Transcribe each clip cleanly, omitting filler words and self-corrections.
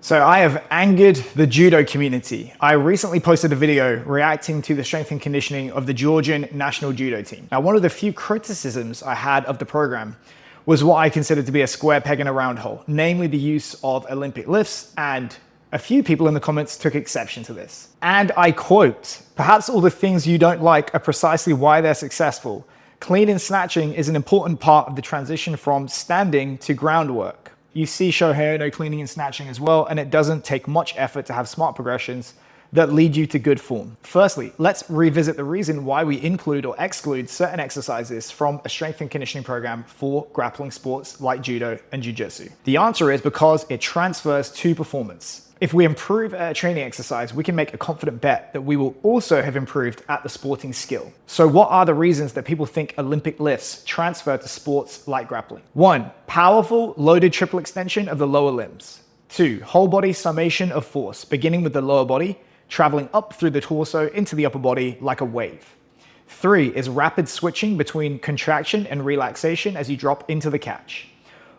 So I have angered the judo community. I recently posted a video reacting to the strength and conditioning of the Georgian national judo team. Now, one of the few criticisms I had of the program was what I considered to be a square peg in a round hole, namely the use of Olympic lifts, and a few people in the comments took exception to this. And I quote, "Perhaps all the things you don't like are precisely why they're successful. Clean and snatching is an important part of the transition from standing to groundwork. You see Shohei Ono cleaning and snatching as well, and it doesn't take much effort to have smart progressions that lead you to good form." Firstly, let's revisit the reason why we include or exclude certain exercises from a strength and conditioning program for grappling sports like judo and jiu-jitsu. The answer is because it transfers to performance. If we improve at a training exercise, we can make a confident bet that we will also have improved at the sporting skill. So what are the reasons that people think Olympic lifts transfer to sports like grappling? 1, powerful loaded triple extension of the lower limbs. 2, whole body summation of force, beginning with the lower body, traveling up through the torso into the upper body like a wave. 3 is rapid switching between contraction and relaxation as you drop into the catch.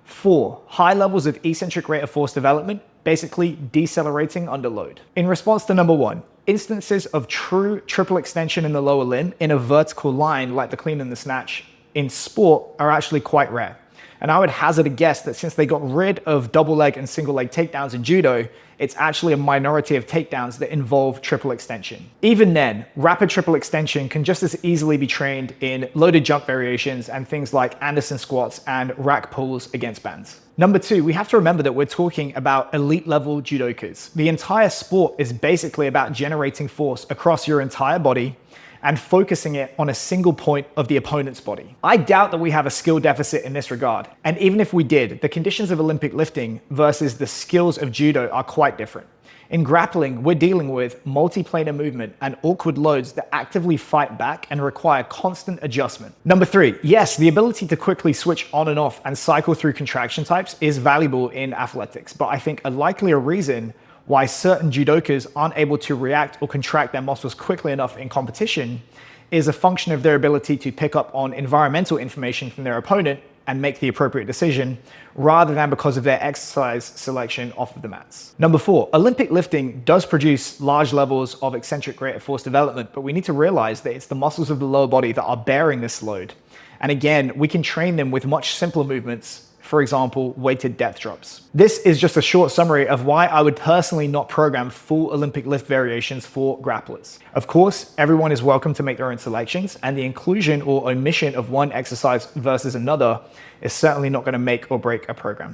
4, high levels of eccentric rate of force development, basically decelerating under load. In response to number 1, instances of true triple extension in the lower limb in a vertical line like the clean and the snatch in sport are actually quite rare. And I would hazard a guess that since they got rid of double leg and single leg takedowns in judo, it's actually a minority of takedowns that involve triple extension. Even then, rapid triple extension can just as easily be trained in loaded jump variations and things like Anderson squats and rack pulls against bands. Number 2, we have to remember that we're talking about elite level judokas. The entire sport is basically about generating force across your entire body and focusing it on a single point of the opponent's body. I doubt that we have a skill deficit in this regard. And even if we did, the conditions of Olympic lifting versus the skills of judo are quite different. In grappling, we're dealing with multiplanar movement and awkward loads that actively fight back and require constant adjustment. Number 3, yes, the ability to quickly switch on and off and cycle through contraction types is valuable in athletics, but I think a likelier reason why certain judokas aren't able to react or contract their muscles quickly enough in competition is a function of their ability to pick up on environmental information from their opponent and make the appropriate decision, rather than because of their exercise selection off of the mats. Number 4, Olympic lifting does produce large levels of eccentric rate of force development, but we need to realize that it's the muscles of the lower body that are bearing this load. And again, we can train them with much simpler movements, for example, weighted depth drops. This is just a short summary of why I would personally not program full Olympic lift variations for grapplers. Of course, everyone is welcome to make their own selections, and the inclusion or omission of one exercise versus another is certainly not going to make or break a program.